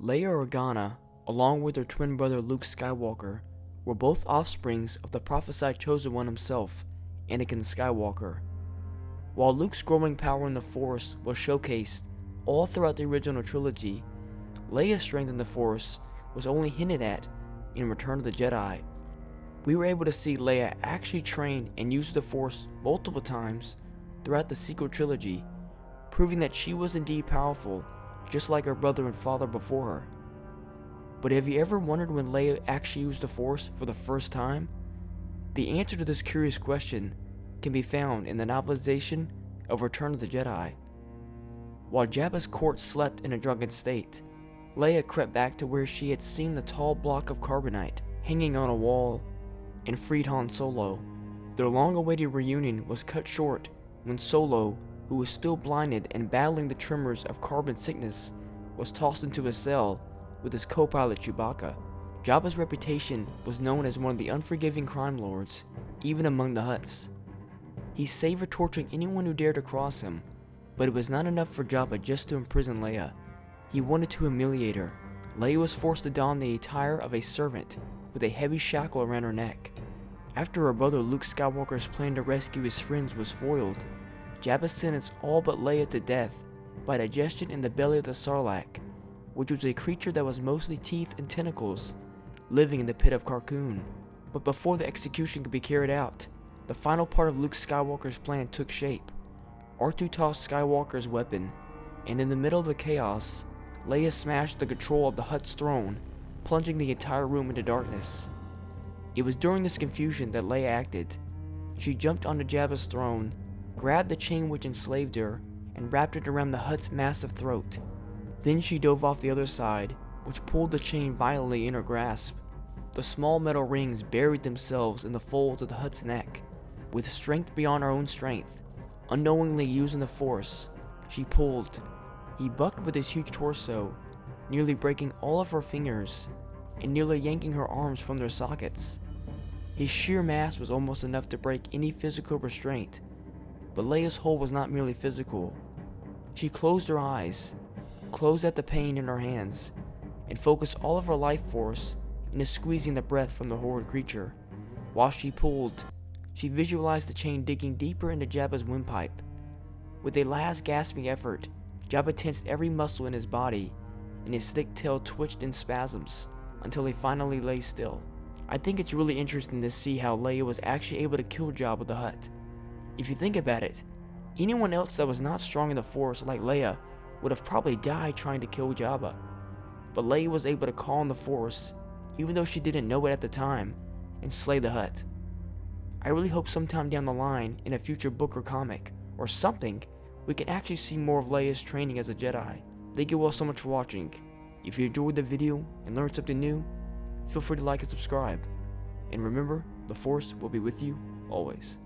Leia Organa, along with her twin brother Luke Skywalker, were both offsprings of the prophesied Chosen One himself, Anakin Skywalker. While Luke's growing power in the Force was showcased all throughout the original trilogy, Leia's strength in the Force was only hinted at in Return of the Jedi. We were able to see Leia actually train and use the Force multiple times throughout the sequel trilogy, proving that she was indeed powerful, just like her brother and father before her. But have you ever wondered when Leia actually used the Force for the first time? The answer to this curious question can be found in the novelization of Return of the Jedi. While Jabba's court slept in a drunken state, Leia crept back to where she had seen the tall block of carbonite hanging on a wall and freed Han Solo. Their long-awaited reunion was cut short when Solo, who was still blinded and battling the tremors of carbon sickness, was tossed into a cell with his co-pilot Chewbacca. Jabba's reputation was known as one of the unforgiving crime lords, even among the Hutts. He savored torturing anyone who dared to cross him, but it was not enough for Jabba just to imprison Leia. He wanted to humiliate her. Leia was forced to don the attire of a servant with a heavy shackle around her neck. After her brother Luke Skywalker's plan to rescue his friends was foiled, Jabba sentenced all but Leia to death by digestion in the belly of the Sarlacc, which was a creature that was mostly teeth and tentacles, living in the pit of Carkoon. But before the execution could be carried out, the final part of Luke Skywalker's plan took shape. R2 tossed Skywalker's weapon, and in the middle of the chaos, Leia smashed the control of the Hutt's throne, plunging the entire room into darkness. It was during this confusion that Leia acted. She jumped onto Jabba's throne, grabbed the chain which enslaved her, and wrapped it around the Hutt's massive throat. Then she dove off the other side, which pulled the chain violently in her grasp. The small metal rings buried themselves in the folds of the Hutt's neck. With strength beyond her own strength, unknowingly using the Force, she pulled. He bucked with his huge torso, nearly breaking all of her fingers, and nearly yanking her arms from their sockets. His sheer mass was almost enough to break any physical restraint, but Leia's hold was not merely physical. She closed her eyes, closed at the pain in her hands, and focused all of her life force into squeezing the breath from the horrid creature. While she pulled, she visualized the chain digging deeper into Jabba's windpipe. With a last gasping effort, Jabba tensed every muscle in his body, and his thick tail twitched in spasms until he finally lay still. I think it's really interesting to see how Leia was actually able to kill Jabba the Hutt. If you think about it, anyone else that was not strong in the Force like Leia would have probably died trying to kill Jabba. But Leia was able to call on the Force, even though she didn't know it at the time, and slay the Hutt. I really hope sometime down the line, in a future book or comic, or something, we can actually see more of Leia's training as a Jedi. Thank you all so much for watching. If you enjoyed the video and learned something new, feel free to like and subscribe. And remember, the Force will be with you always.